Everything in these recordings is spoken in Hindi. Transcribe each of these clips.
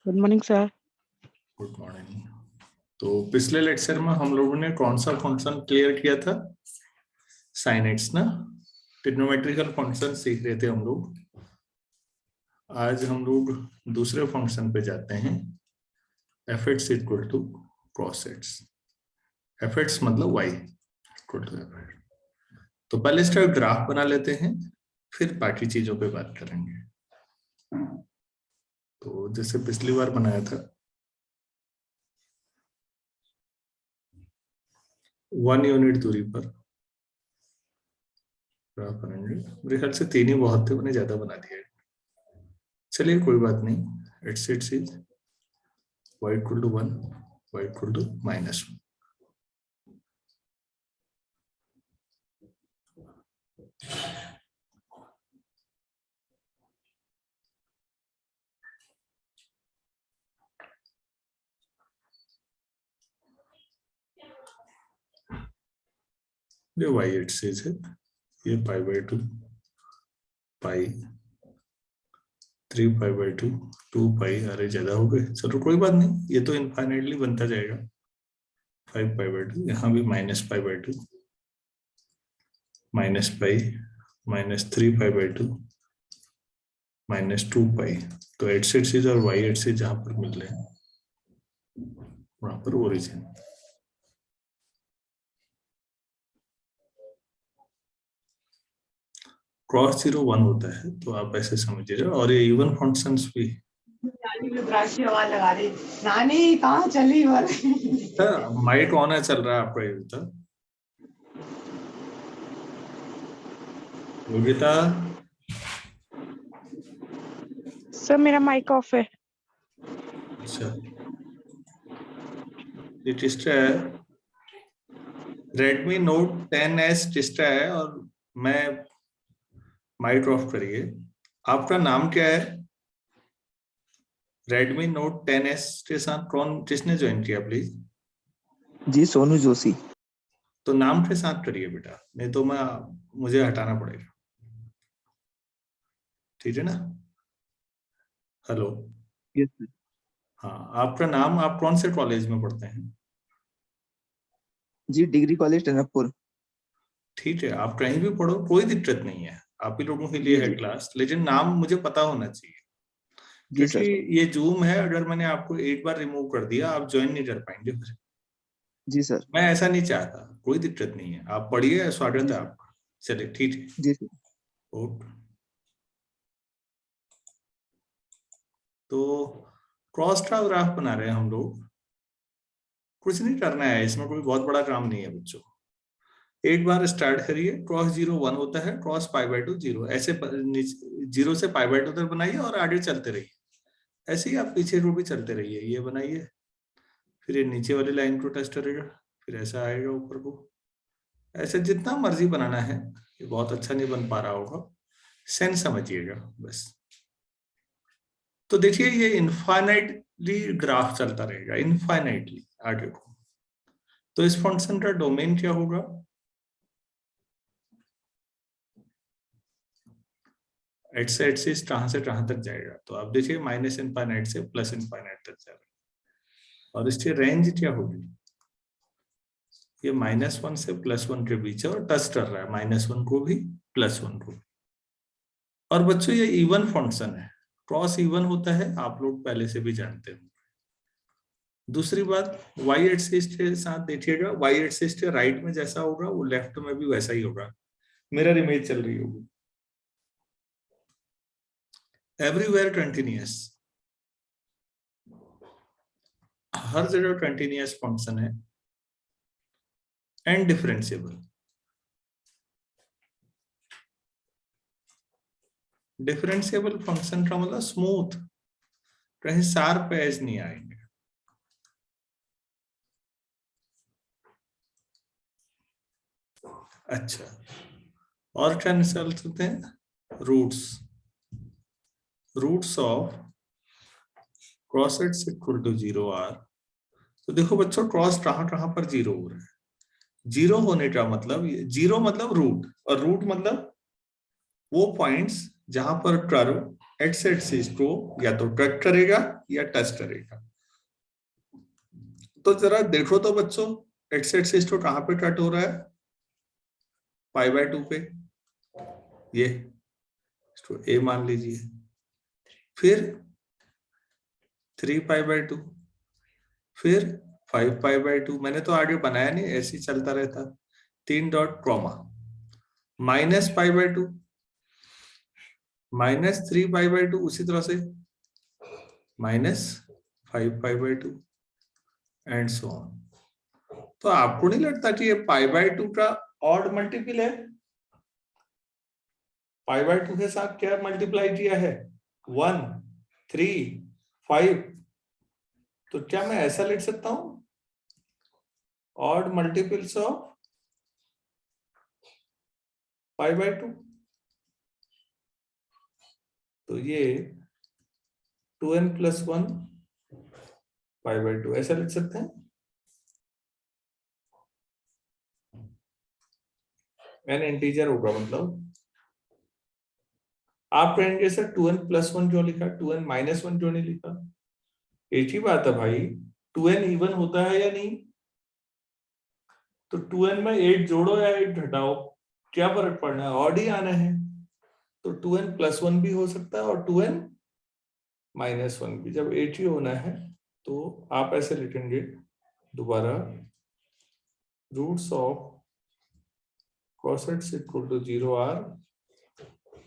Good morning sir. Good morning. तो पिछले लेक्चर में हम लोगों ने कौन सा फंक्शन क्लियर किया था? साइन एक्स ना, ट्रिग्नोमेट्रिकल फंक्शन सीख रहे थे हम लोग। आज हम लोग दूसरे फंक्शन पे जाते हैं, f x equal to cos x. F x मतलब y equal to f x. तो पहले इसका ग्राफ बना लेते हैं, फिर बाकी चीजों पे बात करेंगे। तो जैसे पिछली बार बनाया था, 1 यूनिट दूरी पर ग्राफ बनाएंगे। मेरे ख्याल से 3 ही बहुत थे, मैंने ज्यादा बना दिया। चलिए कोई बात नहीं। It's is y equal to 1, y equal to -1। ये y एक्सिस है, ये π/2, पाई 3π/2, 2π। अरे ज्यादा हो गए, चलो कोई बात नहीं, ये तो इनफाइनाइटली बनता जाएगा। 5π/2, यहाँ भी -π/2, -π, -3π/2, -2π। तो एक्स एक्सिस और y एक्सिस जहां पर मिल रहे हैं वहां पर ओरिजिन। क्रॉस 0 1 होता है, तो आप ऐसे समझिएगा। और ये इवन फंक्शंस भी। नानी कहाँ चली? माइक ऑन है, चल रहा है आपका? योगिता सर मेरा माइक ऑफ है। अच्छा, ये टिस्टा है, Redmi Note 10s टिस्टा है। और मैं माइक ऑफ करिए। आपका नाम क्या है? Redmi Note 10s के साथ कौन किसने ज्वाइन किया प्लीज? जी सोनू जोशी। तो नाम के साथ करिए बेटा, नहीं तो मुझे हटाना पड़ेगा, ठीक है ना? हेलो। Yes sir. हाँ, आपका नाम, आप कौन से कॉलेज में पढ़ते हैं? जी डिग्री कॉलेज टनकपुर। ठीक है, आप कहीं भी पढ़ो, कोई दिक्कत नहीं है, आप ही लोगों के लिए है क्लास, लेकिन नाम मुझे पता होना चाहिए। क्योंकि ये जूम है, अगर मैंने आपको एक बार रिमूव कर दिया, आप ज्वाइन नहीं कर पाएंगे फिर। जी सर। मैं ऐसा नहीं चाहता, कोई दिक्कत नहीं है, आप पढ़िए, स्वागत है आपका। चलिए ठीक है जी सर। ओके। तो क्रॉस का ग्राफ बना रहे हैं हम लोग। कुछ नहीं करना है इसमें, कोई बहुत बड़ा काम नहीं है बच्चों। एक बार स्टार्ट करिए, क्रॉस 0 1 होता है, क्रॉस π/2 0, ऐसे 0 से π/2 तक बनाइए और आगे चलते रहिए। ऐसे ही आप पीछे को भी चलते रहिए, ये बनाइए, फिर ये नीचे वाली लाइन को टच करेगा, फिर ऐसा आएगा ऊपर को। ऐसे जितना मर्जी बनाना है, ये बहुत अच्छा नहीं बन पा रहा होगा, सेंस समझिएगा बस। तो देखिए, ये इनफाइनाइटली ग्राफ चलता रहेगा, इनफाइनाइटली आगे को। तो इस फंक्शन का डोमेन क्या होगा? एक्स एक्सिस कहां से कहां तक जाएगा? तो आप देखिए, -इनफाइनाइट से +इनफाइनाइट तक जाएगा। और इसकी रेंज क्या होगी? ये -1 से +1 के बीच है, और टच कर रहा है -1 को भी, +1 को भी। और बच्चों, ये इवन फंक्शन है, क्रॉस इवन होता है, आप लोग पहले से भी जानते हैं। दूसरी बात, वाई एक्सिस के साथ देखिएगा, वाई एक्सिस के राइट में जैसा होगा वो लेफ्ट में भी वैसा ही होगा। मिरर इमेज चल रही होगी। एवरीवेयर कंटिन्यूअस, हर जगह कंटिन्यूअस फंक्शन है, एंड डिफरेंशिएबल। डिफरेंशिएबल फंक्शन का मतलब स्मूथ, कहीं शार्प एज नहीं आएंगे। अच्छा, और क्या निकाल सकते हैं? Roots of cos x equal to 0 are. तो देखो बच्चों, क्रॉस कहां कहां पर 0 हो रहा है। 0 होने का मतलब, 0 मतलब रूट, और रूट मतलब वो पॉइंट्स जहां पर कर्व एक्स एक्सिस को या तो कट करेगा या टच करेगा। तो जरा देखो तो बच्चों, एक्स एक्सिस को कहां पे कट हो रहा है? π/2 पे, ये इसको a मान लीजिए। फिर 3π/2, फिर 5π/2। मैंने तो आगे बनाया नहीं, ऐसे ही चलता रहता। 3 डॉट कॉमा -π/2, -3π/2, उसी तरह से -5π/2 एंड सो ऑन। तो आपको नहीं लगता कि ये π/2 का ऑड मल्टीपल है? π/2 के साथ क्या मल्टीप्लाई किया है? 1, 3, 5। तो क्या मैं ऐसा लिख सकता हूं, ऑड मल्टीपल्स ऑफ π/2? तो ये 2n + 1 π/2 ऐसा लिख सकते हैं। n इंटीजर होगा, मतलब आप कहेंगे सर 2n + 1 क्यों लिखा, 2n - 1 क्यों नहीं लिखा? एक ही बात है भाई, 2n इवन होता है या नहीं? तो 2n में 8 जोड़ो या 8 घटाओ, क्या फर्क पड़ना है, ऑड ही आना है। तो 2n + 1 भी हो सकता है और 2n - 1 भी। जब 8 ही होना है तो आप ऐसे लिखेंगे दोबारा, roots of cos x = 0 are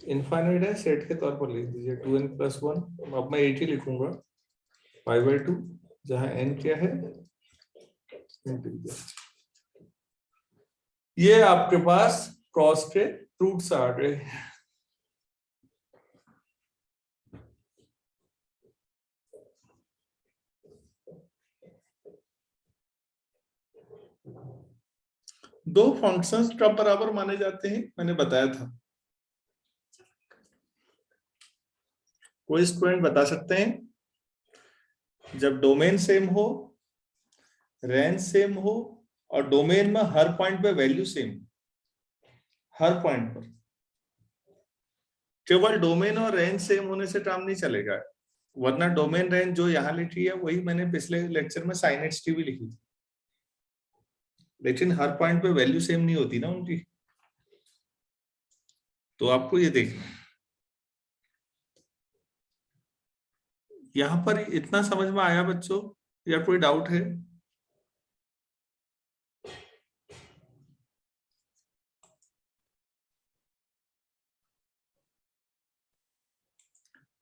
infinite है, सेट के तौर पर लिख दीजिए 2n + 1। अब मैं 8 ही लिखूंगा, π/2, जहां n क्या है, इंटीजर। ये आपके पास क्रॉस के रूट्स आ गए। दो फंक्शंस कब बराबर माने जाते हैं, मैंने बताया था। कोई स्टूडेंट बता सकते हैं? जब डोमेन सेम हो, रेंज सेम हो और डोमेन में हर पॉइंट पे वैल्यू सेम, हर पॉइंट पर। केवल डोमेन और रेंज सेम होने से काम नहीं चलेगा, वरना डोमेन रेंज जो यहां लिखी है वही मैंने पिछले लेक्चर में sin xt भी लिखी थी, लेकिन हर पॉइंट पे वैल्यू सेम नहीं होती ना उनकी। तो आपको ये देखना, यहां पर इतना समझ में आया बच्चों, या कोई डाउट है?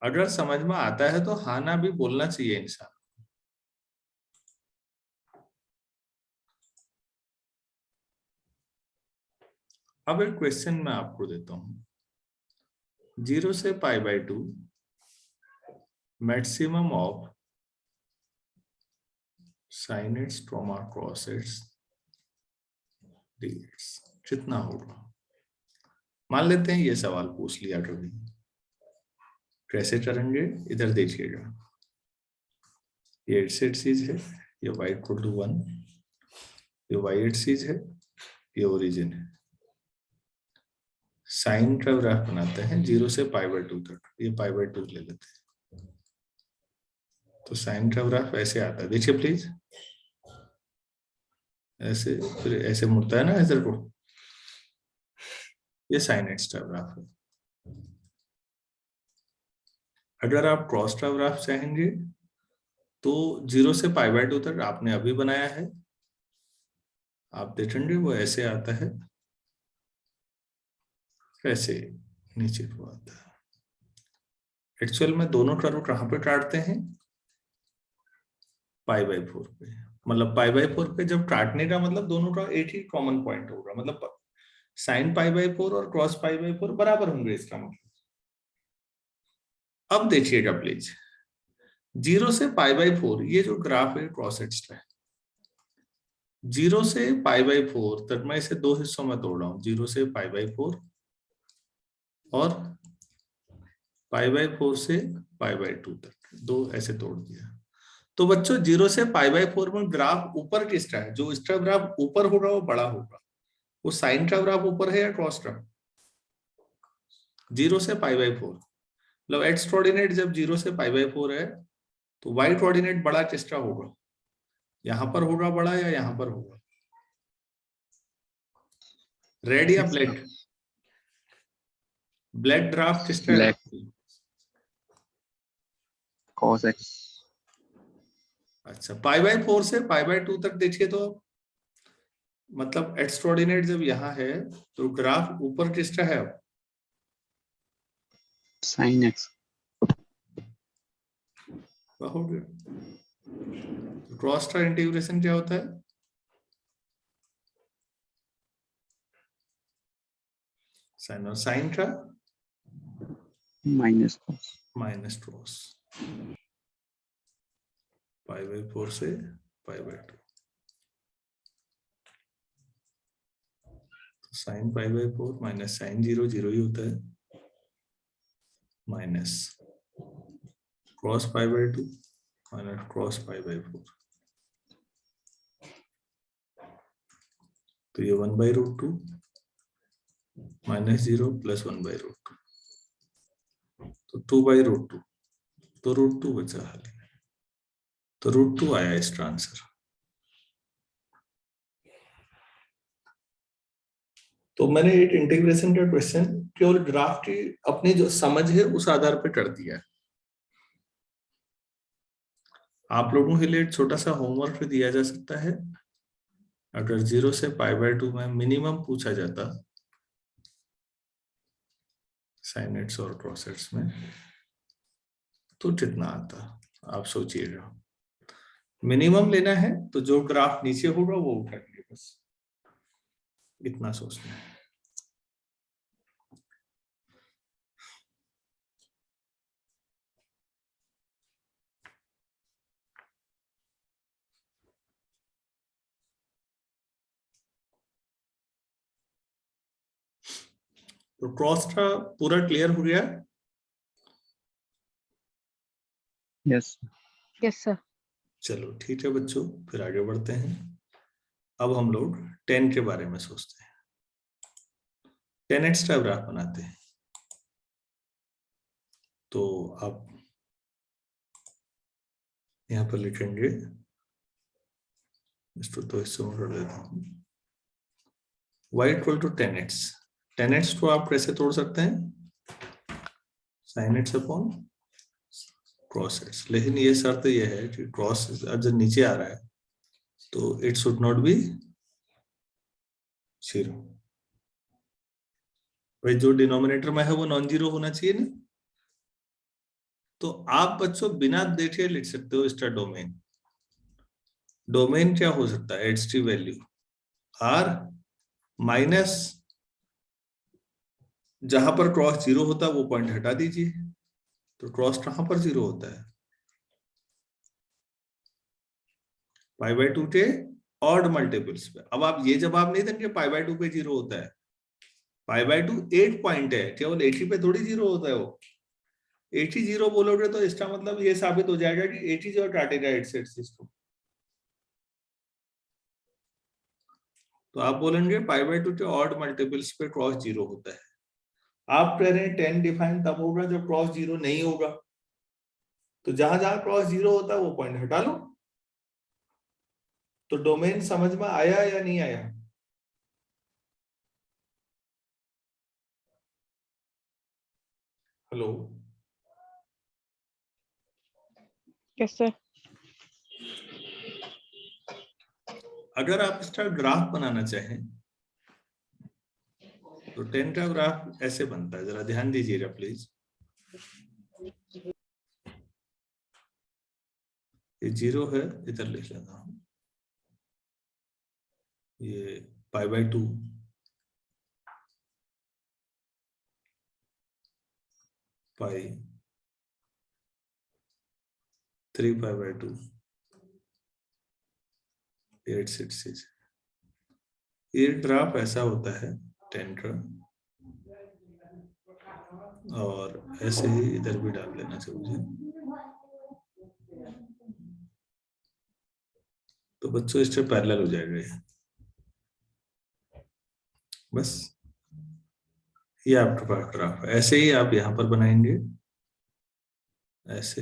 अगर समझ में आता है तो हाँ ना भी बोलना चाहिए इंसान। अब एक क्वेश्चन मैं आपको देता हूं, 0 से π/2 maximum of sin x, cos x dx कितना होगा? मान लेते हैं ये सवाल पूछ लिया कभी, कैसे करेंगे इधर देखिएगा। ये x एक्सिस है, ये y = 1, ये y एक्सिस है, ये ओरिजिन है। साइन का ग्राफ बनाते हैं 0 से π/2 तक, ये π/2 ले लेते हैं। तो साइन का ग्राफ ऐसे आता है, देखिए प्लीज, ऐसे फिर ऐसे मुड़ता है ना इधर को, ये साइन एक्स का ग्राफ है। अगर आप क्रॉस का ग्राफ चाहेंगे तो 0 से π/2 तक आपने अभी बनाया है, आप देखेंगे वो ऐसे आता है, ऐसे नीचे को आता है। एक्चुअल में दोनों कर्व कहां पे काटते हैं? π/4 पे। मतलब π/4 पे जब काटने का मतलब दोनों का एक ही कॉमन पॉइंट होगा, मतलब sin π/4 और cos π/4 बराबर होंगे, इसका मतलब। अब देखिएगा प्लीज, 0 से π/4, ये जो ग्राफ है क्रॉस एक्स का है, 0 से π/4 तक मैं इसे दो हिस्सों में तोड़ रहा हूं, 0 से π/4 और π/4 से π/2 तक, दो ऐसे तोड़ दिया। तो बच्चों 0 से π/4 में ग्राफ ऊपर किसका है? जो इसका ग्राफ ऊपर होगा वो बड़ा होगा। वो साइन का ग्राफ ऊपर है या क्रॉस का? 0 से π/4 मतलब एक्स कोऑर्डिनेट जब 0 से π/4 है तो वाई कोऑर्डिनेट बड़ा किसका होगा, यहां पर होगा बड़ा या यहां पर होगा, रेड या ब्लैक, ब्लैक ड्राफ्ट किसका है, Black. cos x. अच्छा π/4 से π/2 तक देखिए तो मतलब एक्स कोऑर्डिनेट जब यहाँ है तो ग्राफ ऊपर किसका है, sin x. हो गया। क्रॉस का इंटीग्रेशन क्या होता है, साइन, और साइन का minus cos. माइनस क्रॉस, π/4 से π/2, तो साइन π/4 माइनस साइन 0 0 ही होता है, माइनस क्रॉस π/2 माइनस क्रॉस π/4, तो ये 1/√2 माइनस 0 प्लस 1/√2, तो 2/√2, तो √2 बचा खाली, तो √2 आया इसका आंसर। तो मैंने एक इंटीग्रेशन का क्वेश्चन केवल ग्राफ की अपनी जो समझ है उस आधार पर कर दिया है। आप लोगों के लिए एक छोटा सा होमवर्क दिया जा सकता है, अगर 0 से π/2 में मिनिमम पूछा जाता साइन एक्स और कॉस एक्स में तो कितना आता, आप सोचिएगा। मिनिमम लेना है तो जो ग्राफ नीचे होगा वो उठाएंगे, बस इतना सोचना है। तो क्रॉस का पूरा क्लियर हो गया, Yes. Yes sir. चलो ठीक है बच्चों, फिर आगे बढ़ते हैं। अब हम लोग 10 के बारे में सोचते हैं। 10x का ग्राफ बनाते हैं, तो आप यहां पर लिखेंगे, इसको तो हिस्सों में कर देता हूं, y equal to 10x। 10x को आप कैसे तोड़ सकते हैं, sine x upon cross x, लेकिन ये शर्त ये है कि क्रॉस जब नीचे आ रहा है तो इट शुड नॉट बी 0, भाई जो डिनोमिनेटर में है वो नॉन जीरो होना चाहिए ना। तो आप बच्चों बिना देखे लिख सकते हो इसका डोमेन। डोमेन क्या हो सकता है, एच की वैल्यू आर माइनस, जहां पर क्रॉस 0 होता है वो पॉइंट हटा दीजिए, तो क्रॉस कहां पर 0 होता है, π/2 के ऑड मल्टीपल्स पे। अब आप ये जवाब नहीं देंगे π/2 पे 0 होता है, π/2 8 पॉइंट है, केवल 80 पे थोड़ी 0 होता है, वो 80 0 बोलोगे तो इसका मतलब ये साबित हो जाएगा कि 80 जो काटेगा 8 से इसको, तो आप बोलेंगे π/2 के ऑड मल्टीपल्स पे क्रॉस 0 होता है। आप कह रहे हैं 10 डिफाइन तब होगा जब क्रॉस 0 नहीं होगा, तो जहां जहां क्रॉस 0 होता है वो पॉइंट हटा लो। तो डोमेन समझ में आया या नहीं आया, हेलो, यस सर। अगर आप इसका ग्राफ बनाना चाहें तो 10 का ग्राफ ऐसे बनता है, जरा ध्यान दीजिएगा प्लीज। ये 0 है, इधर लिख लेता हूं, ये π/2, पाई 3π/2, 866। ये ग्राफ ऐसा होता है 10 का, और ऐसे ही इधर भी डाल लेना चाहिए। तो बच्चों इससे पैरेलल हो जाएगा ये, बस ये आपका ग्राफ। ऐसे ही आप यहाँ पर बनाएंगे ऐसे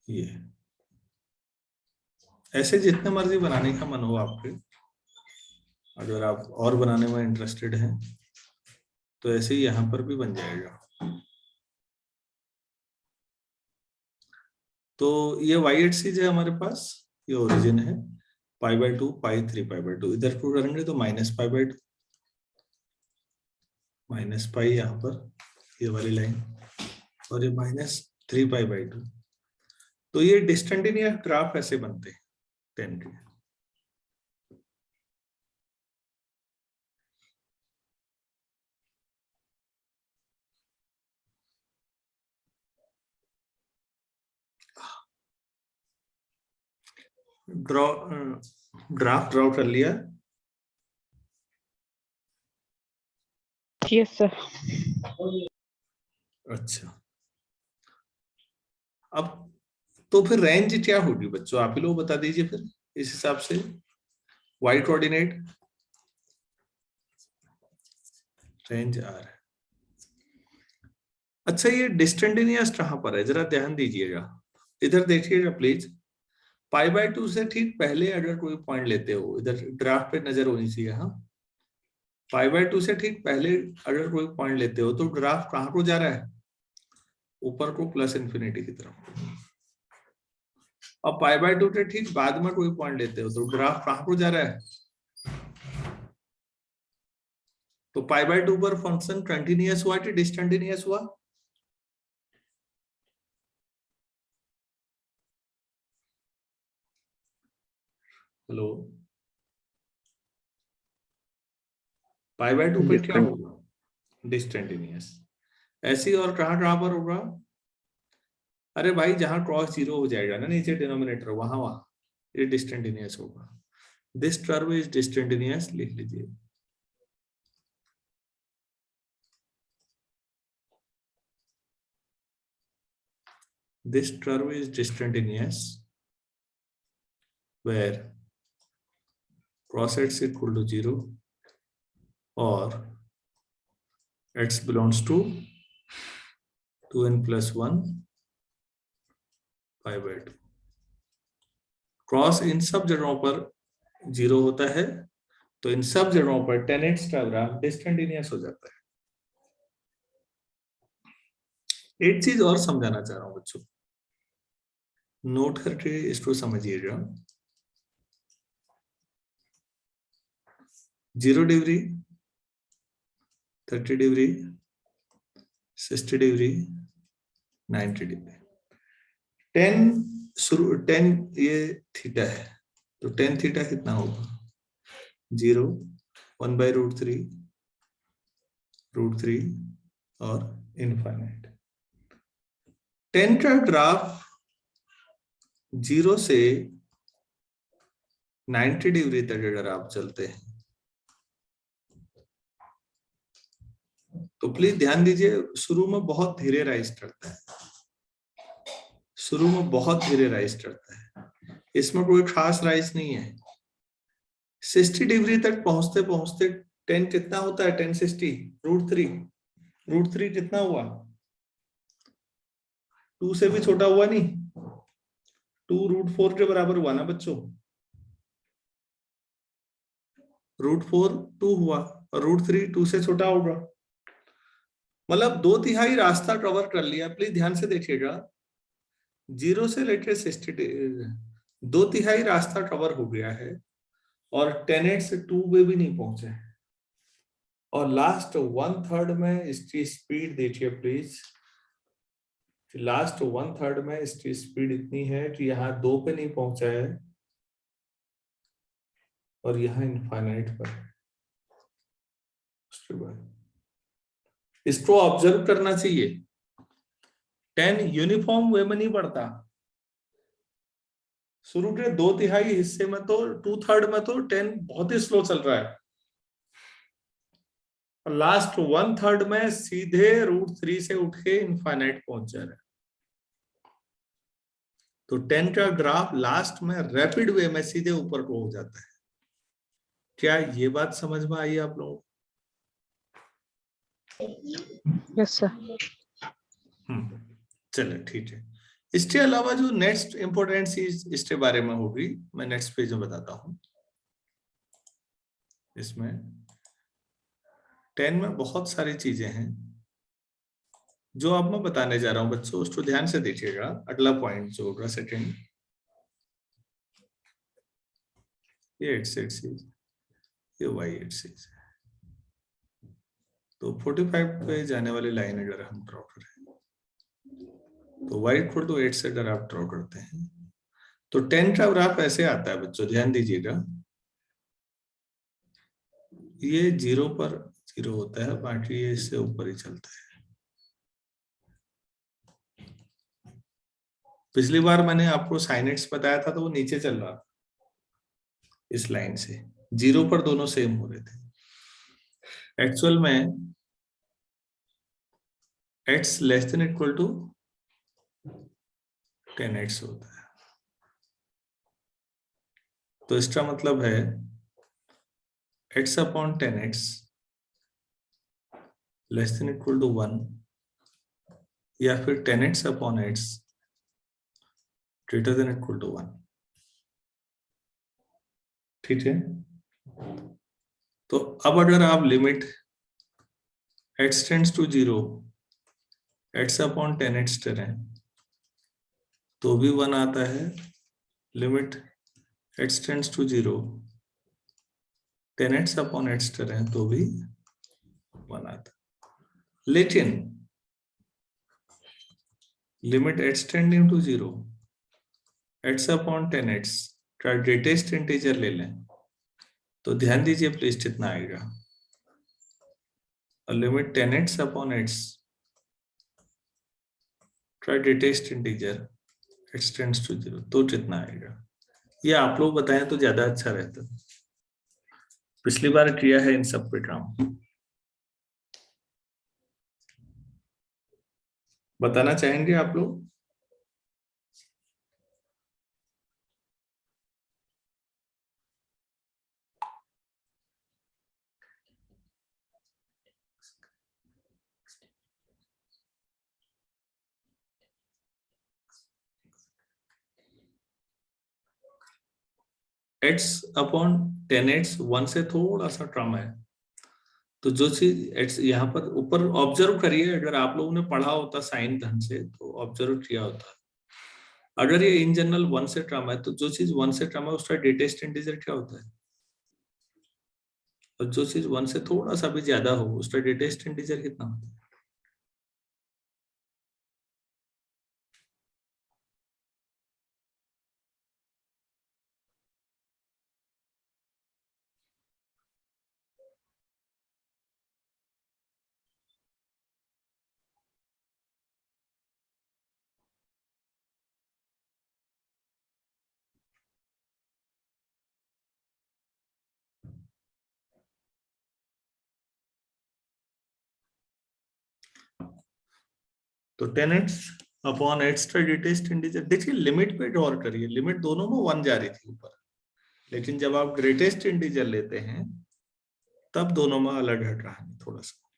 ये ऐसे जितने मर्जी बनाने का मन हो आपके, अगर आप और बनाने में इंटरेस्टेड हैं तो ऐसे ही यहां पर भी बन जाएगा। तो ये वाई एक्सिस है हमारे पास, ये ओरिजिन है, π/2 π3 π/2, इधर को करेंगे तो -π/2 -π यहाँ पर ये वाली लाइन, और ये -3 π/2। तो ये डिस्कंटिन्यूअस ग्राफ ऐसे बनते हैं 10 के। ग्राफ ड्रॉ कर लिया? Yes sir. अच्छा, अब तो फिर रेंज क्या होगी बच्चों, आप ही लोग बता दीजिए फिर इस हिसाब से। Y coordinate range are. अच्छा, ये डिस्कंटिन्यूअस कहां पर है, जरा ध्यान दीजिएगा, इधर देखिएगा प्लीज। π/2 से ठीक पहले अगर कोई पॉइंट लेते हो, इधर ग्राफ पे नजर होनी चाहिए। हाँ, π/2 से ठीक पहले अगर कोई पॉइंट लेते हो तो ग्राफ कहां को जा रहा है, ऊपर को, प्लस इन्फिनिटी की तरफ। अब π/2 के ठीक बाद में कोई पॉइंट लेते हो तो ग्राफ कहां को जा रहा है, तो π/2 पर फंक्शन कंटिन्यूअस हुआ कि डिसकंटिन्यूअस हुआ? हेलो, π/2 पे क्या होगा, डिसकंटिन्यूअस। ऐसी और कहां पर होगा, अरे भाई जहां क्रॉस 0 हो जाएगा ना नीचे डिनोमिनेटर, वहां ये डिसकंटिन्यूअस होगा। दिस कर्व इज डिसकंटिन्यूअस, लिख लीजिए। This curve is discontinuous where cross x equal to 0 or x belongs to 2n plus 1 π/2। Cross in सब जगहों पर 0 होता है, तो इन सब जगहों पर tan x का ग्राफ डिसकंटिन्यूअस हो जाता है। एक चीज और समझाना चाह रहा हूं बच्चों, नोट करके इसको समझिएगा। 0 डिग्री, 30 डिग्री, 60 डिग्री, 90 डिग्री। 10 ये थीटा है, तो tan थीटा कितना होगा, 0, 1/√3, √3 और इनफाइनाइट। tan का ग्राफ 0 से 90 डिग्री तक अगर आप चलते हैं तो प्लीज ध्यान दीजिए, शुरू में बहुत धीरे राइज करता है, शुरू में बहुत धीरे राइज करता है, इसमें कोई खास राइज नहीं है। 60 डिग्री तक पहुंचते पहुंचते tan कितना होता है, tan 60 √3 कितना हुआ, 2 से भी छोटा हुआ नहीं, 2 √4 के बराबर हुआ ना बच्चों, √4 2 हुआ और √3 2 से छोटा होगा, मतलब 2/3 रास्ता कवर कर लिया। प्लीज ध्यान से देखिएगा, 0 से लेकर 60 2/3 रास्ता कवर हो गया है और tan x 2 में भी नहीं पहुंचे हैं, और लास्ट 1/3 में इसकी स्पीड देखिए प्लीज, लास्ट 1/3 में इसकी स्पीड इतनी है कि यहाँ 2 पे नहीं पहुंचा है और यहाँ इनफाइनाइट पर है। उसके बाद इसको ऑब्जर्व करना चाहिए, 10 यूनिफॉर्म वे में नहीं बढ़ता। शुरू के 2/3 हिस्से में तो 2/3 में तो 10 बहुत ही स्लो चल रहा है, और लास्ट 1/3 में सीधे √3 से उठ के इनफाइनाइट पहुंच जा रहा है। तो 10 का ग्राफ लास्ट में रैपिड वे में सीधे ऊपर को हो जाता है। क्या ये बात समझ में आई आप लोगों को? Yes, sir. चलो ठीक है। इसके अलावा जो नेक्स्ट इंपॉर्टेंट चीज इसके बारे में होगी, मैं नेक्स्ट पेज में बताता हूँ। इसमें 10 में बहुत सारी चीजें हैं जो अब मैं बताने जा रहा हूँ बच्चों, उसको ध्यान से देखिएगा। अगला पॉइंट जो होगा सेकंड, ये x एक्सिस, ये y एक्सिस है। तो 45 पे जाने वाली लाइन अगर हम ड्रॉ करें तो y इक्वल टू 8 से अगर आप ड्रॉ करते हैं तो 10 का ग्राफ ऐसे आता है बच्चों, ध्यान दीजिएगा। ये 0 पर 0 होता है, बाकी ये इससे ऊपर ही चलता है। पिछली बार मैंने आपको sin x बताया था तो वो नीचे चल रहा था इस लाइन से, 0 पर दोनों सेम हो रहे थे। एक्चुअल में x less than equal to 10x होता है। तो इसका मतलब है x upon 10x less than equal to 1 या फिर 10x upon x greater than equal to 1। ठीक है। तो अब अगर आप limit x tends to 0 x upon 10x करें तो भी 1 आता है। Limit x tends to 0 10x upon x करें तो भी 1 आता है। लेकिन limit x tending to 0 x upon 10x का ग्रेटेस्ट इंटीजर ले लें तो ध्यान दीजिए प्लीज कितना आएगा। लिमिट 10x अपॉन x का greatest integer x tends to 0 तो कितना आएगा, ये आप लोग बताएं तो ज्यादा अच्छा रहता। पिछली बार किया है इन सब पे काम, बताना चाहेंगे आप लोग? x अपॉन 10x 1 से थोड़ा सा कम है। तो जो चीज x यहाँ पर ऊपर ऑब्जर्व करिए, अगर आप लोगों ने पढ़ा होता साइन ढंग से तो ऑब्जर्व किया होता। अगर ये इन जनरल 1 से कम है तो जो चीज 1 से कम है उसका ग्रेटेस्ट इंटीजर क्या होता है, और जो चीज 1 से थोड़ा सा भी ज्यादा हो उसका ग्रेटेस्ट इंटीजर कितना होता है? तो 10x अपॉन x का ग्रेटेस्ट इंटीजर, देखिए लिमिट पे गौर करिए, लिमिट दोनों में 1 जा रही थी ऊपर, लेकिन जब आप ग्रेटेस्ट इंटीजर लेते हैं तब दोनों में अलग हट रहा है थोड़ा सा।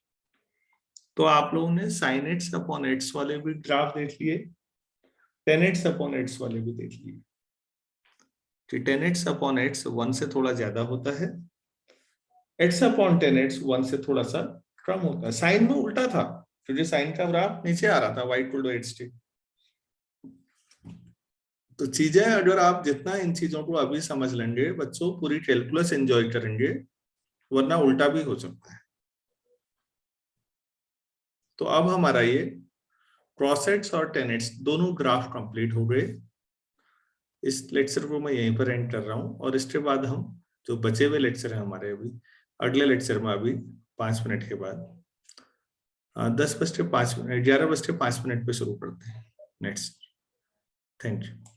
तो आप लोगों ने sin x अपॉन x वाले भी ग्राफ देख लिए, 10x अपॉन x वाले भी देख लिए कि 10x अपॉन x 1 से थोड़ा ज्यादा होता है, x अपॉन 10x 1 से थोड़ा सा कम होता है। साइन में उल्टा था क्योंकि साइन का ग्राफ नीचे आ रहा था y इक्वल टू x। तो चीजें अगर आप जितना इन चीजों को अभी समझ लेंगे बच्चों, पूरी कैलकुलस एंजॉय करेंगे, वरना उल्टा भी हो सकता है। तो अब हमारा ये cos x और tan x दोनों ग्राफ कंप्लीट हो गए। इस लेक्चर को मैं यहीं पर एंड कर रहा हूं, और इसके बाद हम जो बचे हुए लेक्चर हैं हमारे अभी अगले लेक्चर में अभी 5 मिनट के बाद 10:05 11:05 पे शुरू करते हैं नेक्स्ट। Thank you.